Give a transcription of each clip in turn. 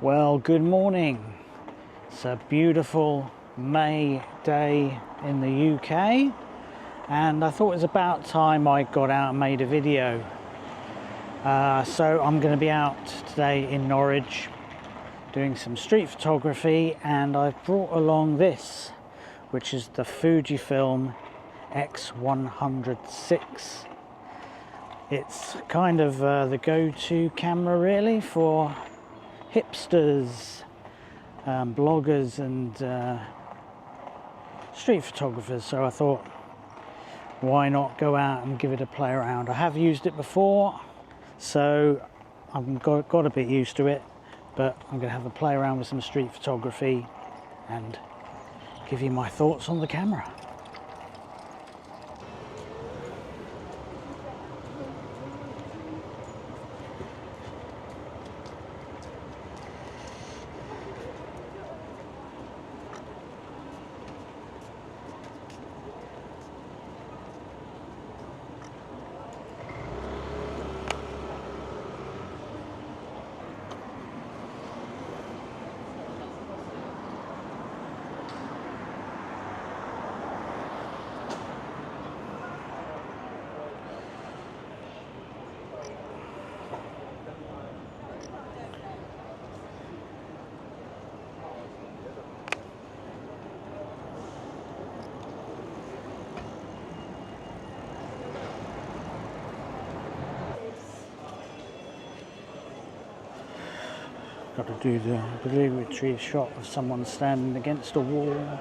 Well, good morning. It's a beautiful May day in the UK, and I thought it was about time I got out and made a video. So I'm going to be out today in Norwich doing some street photography, and I've brought along this, which is the Fujifilm X100vi. It's kind of the go-to camera really for hipsters, bloggers and street photographers, so I thought why not go out and give it a play around. I have used it before, so I've got a bit used to it, but I'm going to have a play around with some street photography and give you my thoughts on the camera. Got to do the obligatory shot of someone standing against a wall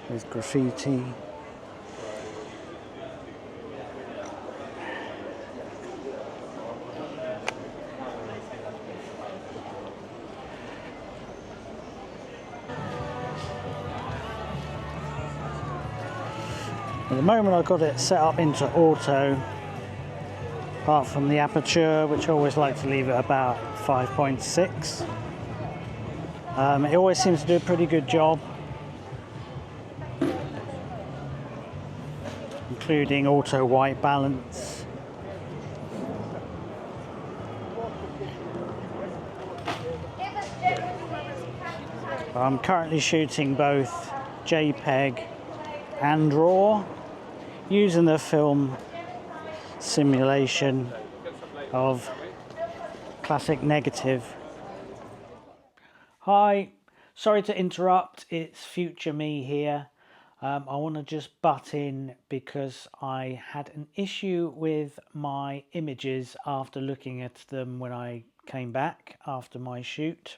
with graffiti. At the moment I've got it set up into auto, apart from the aperture, which I always like to leave at about 5.6. It always seems to do a pretty good job, including auto white balance. I'm currently shooting both JPEG and RAW using the film simulation of classic negative. Hi, sorry to interrupt, it's future me here. I want to just butt in because I had an issue with my images after looking at them when I came back after my shoot.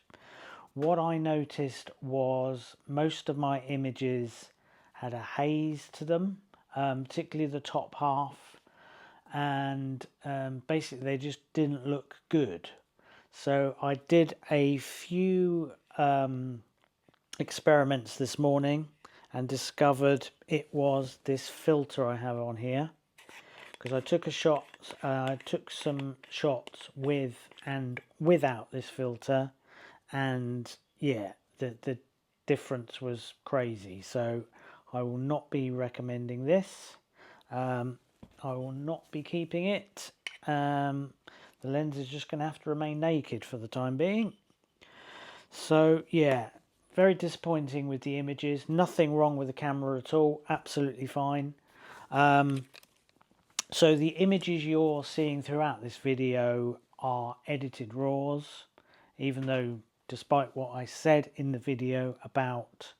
What I noticed was most of my images had a haze to them, particularly the top half, and basically they just didn't look good. So I did a few experiments this morning and discovered it was this filter I have on here, because I took some shots with and without this filter, and yeah, the difference was crazy. So I will not be recommending this. I will not be keeping it. The lens is just going to have to remain naked for the time being. So yeah, very disappointing with the images. Nothing wrong with the camera at all, absolutely fine. So the images you're seeing throughout this video are edited RAWs, even though despite what I said in the video about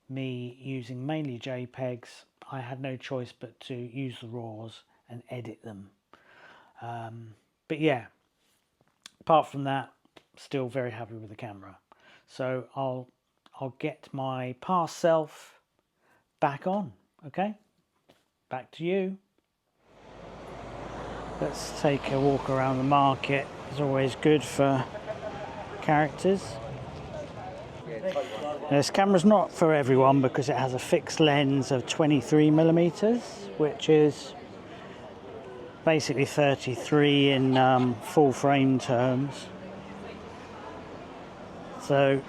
me using mainly JPEGs, I had no choice but to use the RAWs and edit them. But yeah, apart from that, still very happy with the camera. So I'll get my past self back on. Okay, back to you. Let's take a walk around the market. It's always good for characters. This camera's not for everyone because it has a fixed lens of 23mm, which is basically 33 in full frame terms. So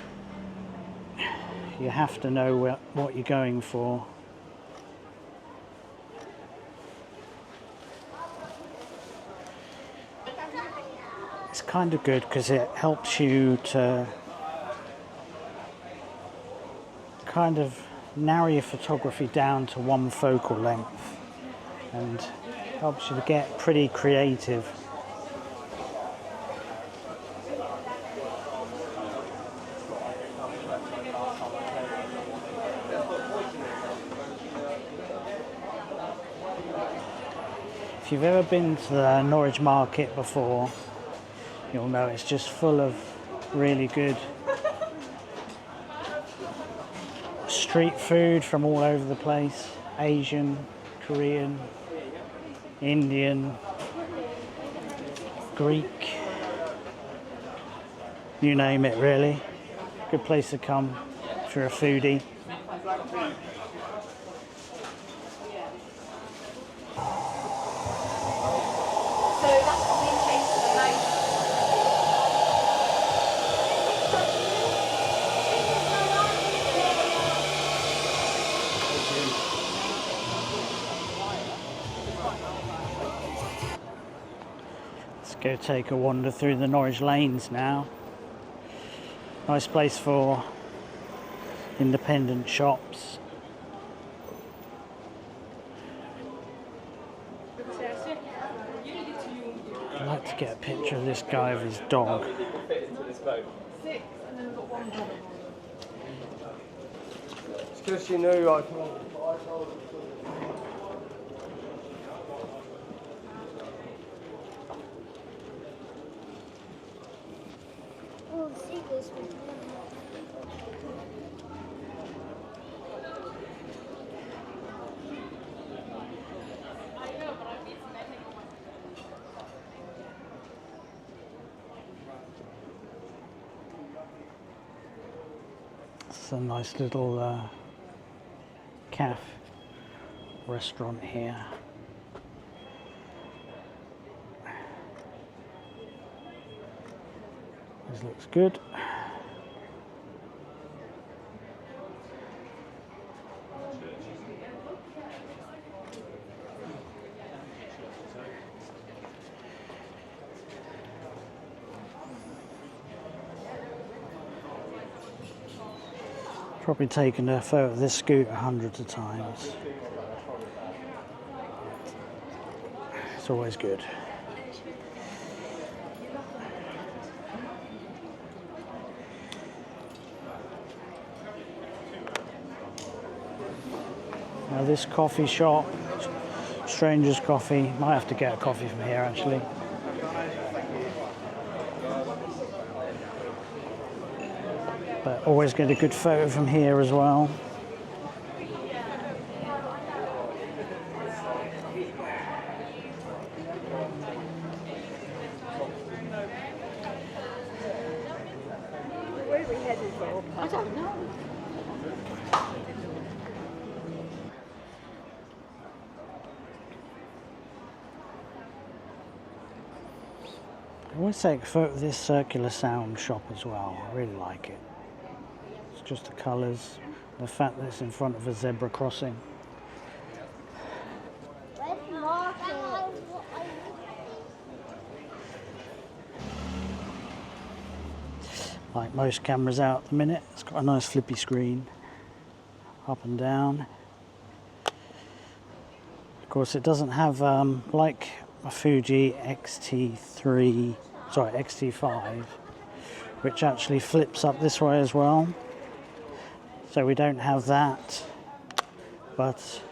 you have to know what you're going for. It's kind of good because it helps you to kind of narrow your photography down to one focal length and helps you to get pretty creative. If you've ever been to the Norwich market before, you'll know it's just full of really good street food from all over the place. Asian, Korean, Indian, Greek, you name it really. Good place to come if you're a foodie. Let's go take a wander through the Norwich lanes now. Nice place for independent shops. I'd like to get a picture of this guy with his dog. It's because you knew I It's a nice little cafe restaurant here. This looks good. Probably taken a photo of this scooter hundreds of times. It's always good. Now this coffee shop, Stranger's Coffee, might have to get a coffee from here actually. But always get a good photo from here as well. Where are we headed for? I don't know. I always take a photo of this circular sound shop as well. I really like it. It's just the colours, the fact that it's in front of a zebra crossing. Like most cameras out at the minute, it's got a nice flippy screen, up and down. Of course, it doesn't have like a Fuji X-T5, which actually flips up this way as well. So we don't have that, but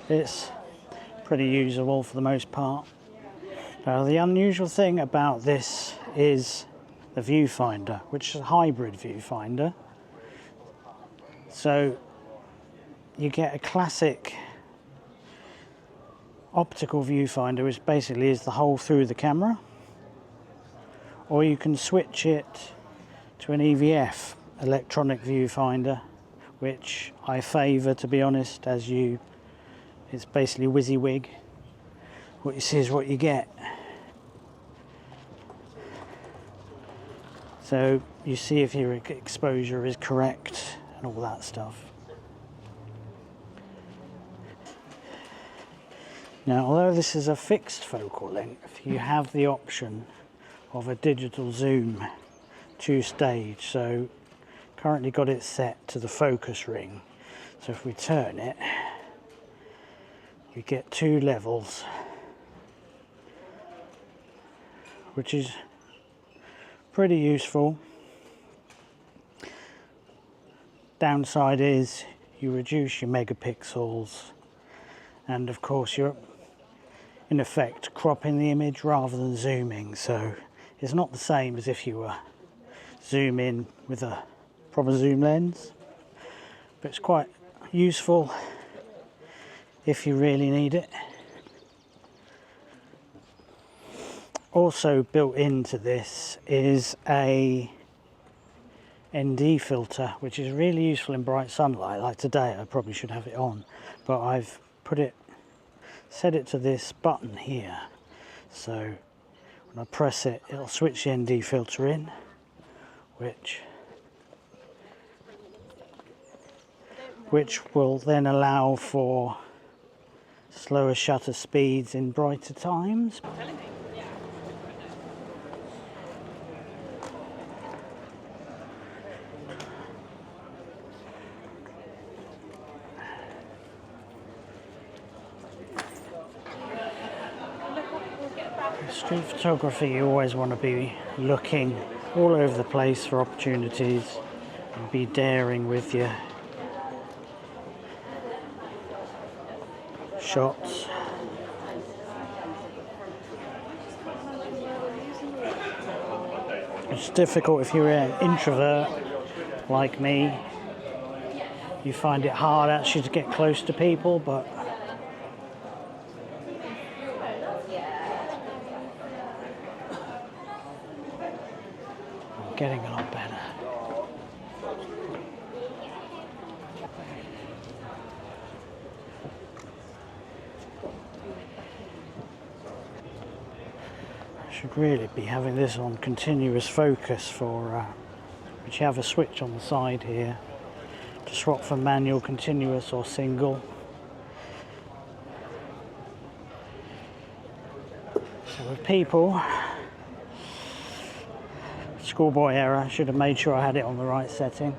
it's pretty usable for the most part. Now, the unusual thing about this is the viewfinder, which is a hybrid viewfinder. So you get a classic optical viewfinder, which basically is the hole through the camera, or you can switch it to an EVF, electronic viewfinder, which I favour, to be honest, as it's basically WYSIWYG. What you see is what you get. So you see if your exposure is correct and all that stuff. Now, although this is a fixed focal length, you have the option of a digital zoom 2-stage. So Currently got it set to the focus ring, so if we turn it, we get 2 levels, which is pretty useful. Downside is you reduce your megapixels, and of course you're in effect cropping the image rather than zooming, so it's not the same as if you were zooming with a proper zoom lens, but it's quite useful if you really need it. Also built into this is a ND filter, which is really useful in bright sunlight. Like today I probably should have it on, but I've set it to this button here, so when I press it, it'll switch the ND filter in, which will then allow for slower shutter speeds in brighter times. Street photography, you always want to be looking all over the place for opportunities and be daring with your shots. It's difficult if you're an introvert like me. You find it hard actually to get close to people, but I'm getting a lot better. Should really be having this on continuous focus for which you have a switch on the side here to swap from manual, continuous or single. So with people, schoolboy error, should have made sure I had it on the right setting.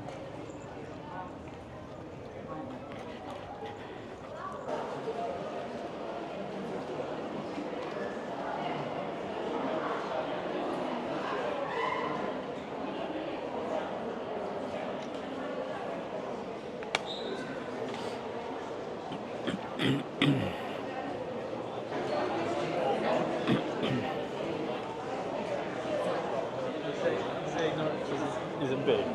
Isn't big.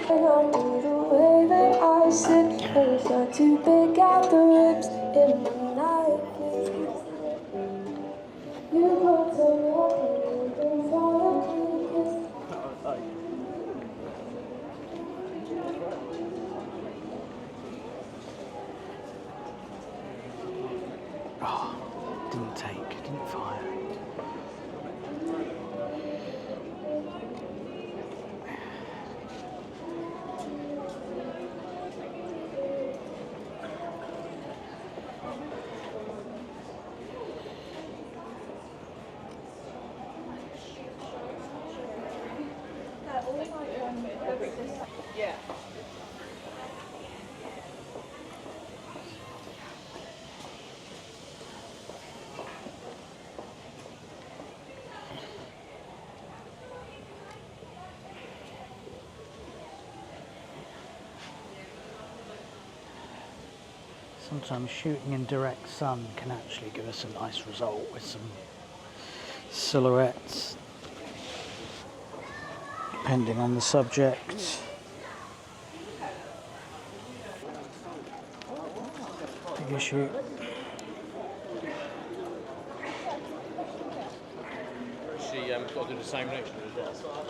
The way that I sit, it's not too big at the ribs in the night. You got to walk and follow me. Oh, didn't fire. Yeah. Sometimes shooting in direct sun can actually give us a nice result with some silhouettes, depending on the subject. Bigger shoot. She got to do the same next year as well.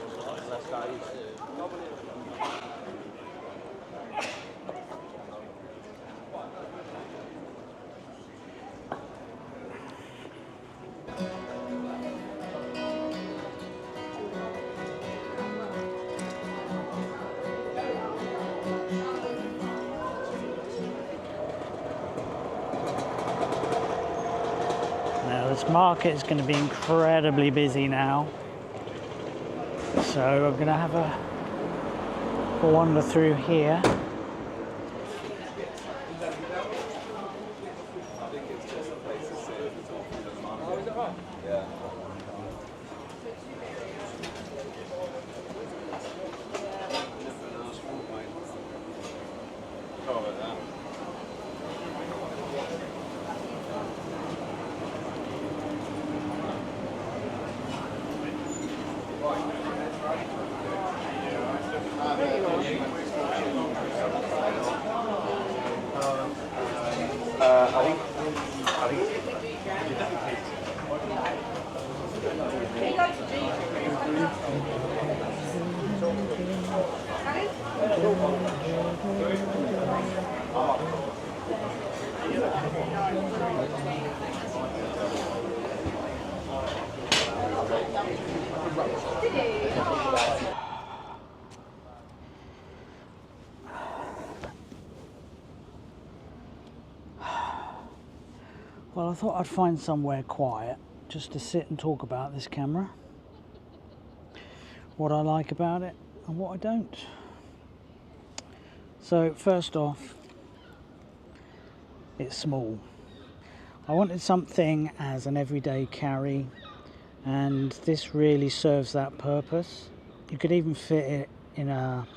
This market is going to be incredibly busy now, so I'm going to have a wander through here. Well, I thought I'd find somewhere quiet just to sit and talk about this camera, what I like about it and what I don't. So first off, it's small. I wanted something as an everyday carry, and this really serves that purpose. You could even fit it in a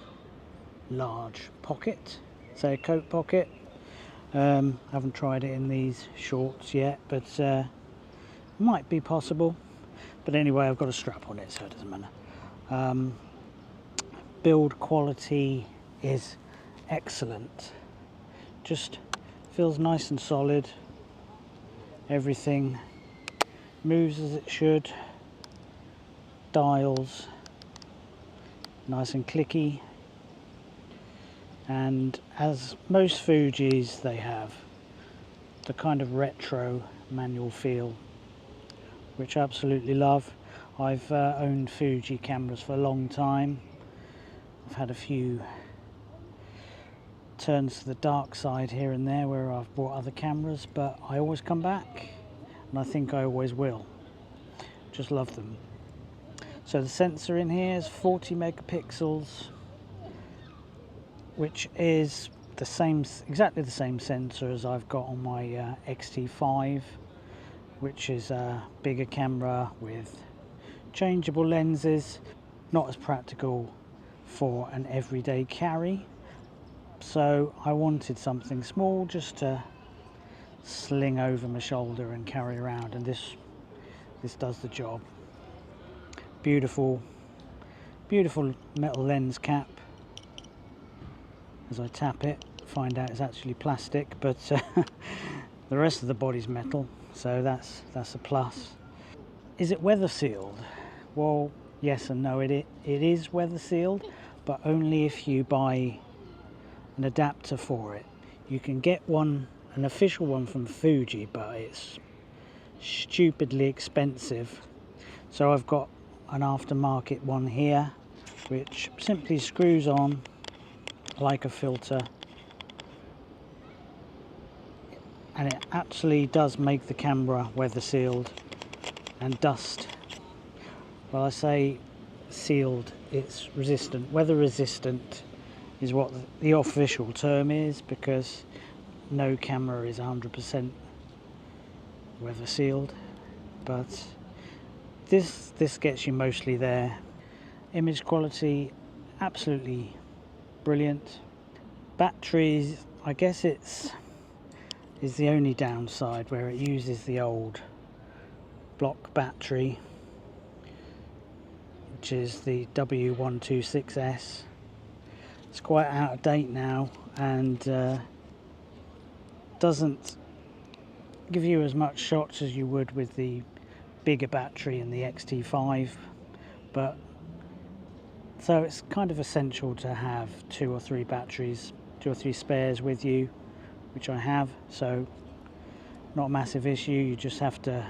large pocket, say a coat pocket. I haven't tried it in these shorts yet, but might be possible. But anyway, I've got a strap on it, so it doesn't matter. Build quality is excellent. Just feels nice and solid. Everything moves as it should. Dials nice and clicky. And as most Fujis, they have the kind of retro manual feel, which I absolutely love. I've owned Fuji cameras for a long time. I've had a few turns to the dark side here and there where I've bought other cameras, but I always come back, and I think I always will. Just love them. So the sensor in here is 40 megapixels, which is the same, exactly the same sensor as I've got on my X-T5, which is a bigger camera with changeable lenses. Not as practical for an everyday carry, so I wanted something small just to sling over my shoulder and carry around, and this does the job. Beautiful metal lens cap. As I tap it, find out it's actually plastic, but the rest of the body's metal, so that's a plus. Is it weather sealed? Well, yes and no. It is weather sealed, but only if you buy an adapter for it. You can get one, an official one from Fuji, but it's stupidly expensive. So I've got an aftermarket one here, which simply screws on like a filter, and it actually does make the camera weather sealed and dust. Well, I say sealed, it's resistant. Weather resistant is what the official term is, because no camera is 100% weather sealed, but this gets you mostly there. Image quality absolutely brilliant. Batteries, I guess is the only downside, where it uses the old block battery, which is the W126S. It's quite out of date now, and doesn't give you as much shots as you would with the bigger battery in the X-T5, but so it's kind of essential to have 2 or 3 batteries, 2 or 3 spares with you, which I have, so not a massive issue. You just have to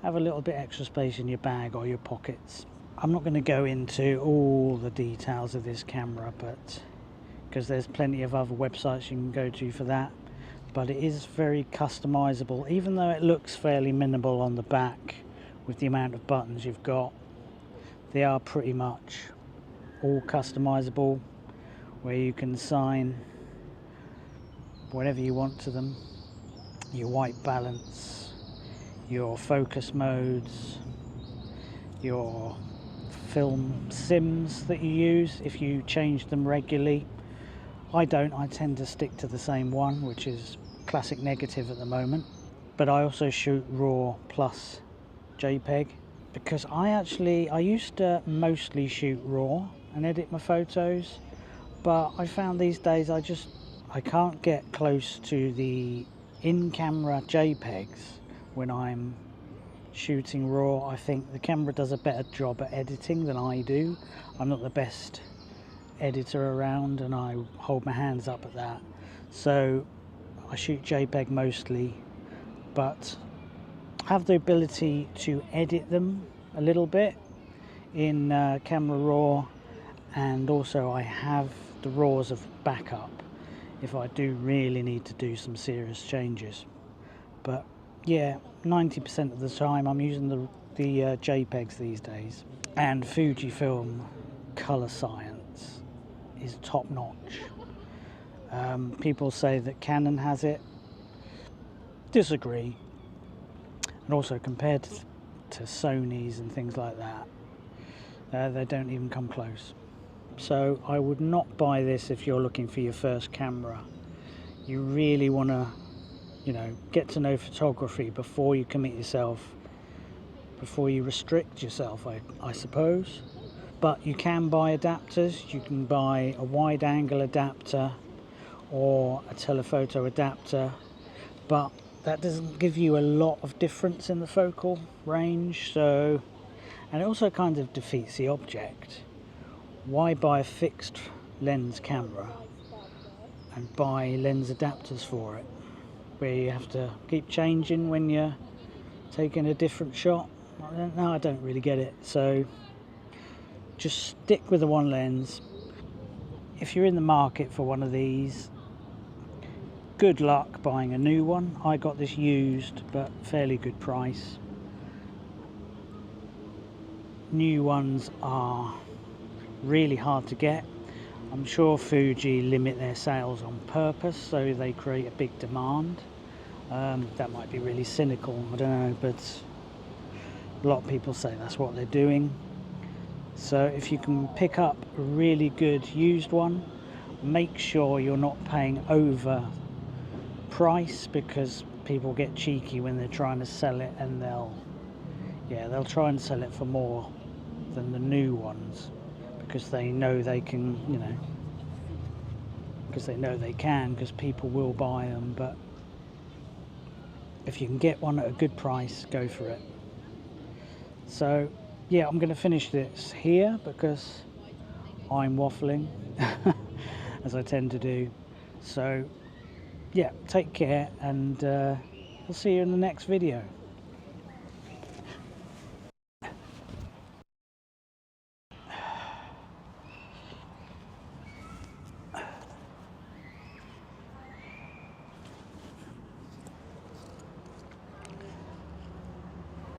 have a little bit extra space in your bag or your pockets. I'm not going to go into all the details of this camera, but because there's plenty of other websites you can go to for that, but it is very customizable, even though it looks fairly minimal on the back with the amount of buttons you've got. They are pretty much all customizable, where you can assign whatever you want to them. Your white balance, your focus modes, your film sims that you use if you change them regularly. I don't, I tend to stick to the same one, which is classic negative at the moment. But I also shoot RAW plus JPEG, because I used to mostly shoot RAW and edit my photos, but I found these days I can't get close to the in-camera JPEGs when I'm shooting RAW. I think the camera does a better job at editing than I do. I'm not the best editor around, and I hold my hands up at that. So I shoot JPEG mostly, but have the ability to edit them a little bit in Camera Raw, and also I have the RAWs of backup if I do really need to do some serious changes. But yeah, 90% of the time I'm using the JPEGs these days. And Fujifilm color science is top notch. People say that Canon has it. Disagree. And also compared to Sony's and things like that, they don't even come close. So I would not buy this if you're looking for your first camera. You really want to, you know, get to know photography before you commit yourself, before you restrict yourself, I suppose. But you can buy adapters. You can buy a wide angle adapter or a telephoto adapter, but that doesn't give you a lot of difference in the focal range. So, and it also kind of defeats the object. Why buy a fixed lens camera and buy lens adapters for it, where you have to keep changing when you're taking a different shot? I don't really get it. So just stick with the one lens. If you're in the market for one of these, good luck buying a new one. I got this used, but fairly good price. New ones are really hard to get. I'm sure Fuji limit their sales on purpose, so they create a big demand. That might be really cynical, I don't know, but a lot of people say that's what they're doing. So if you can pick up a really good used one, make sure you're not paying over price, because people get cheeky when they're trying to sell it, and they'll try and sell it for more than the new ones, because they know they can, you know, because people will buy them. But if you can get one at a good price, go for it. So yeah, I'm going to finish this here because I'm waffling as I tend to do. So yeah, take care, and I'll see you in the next video.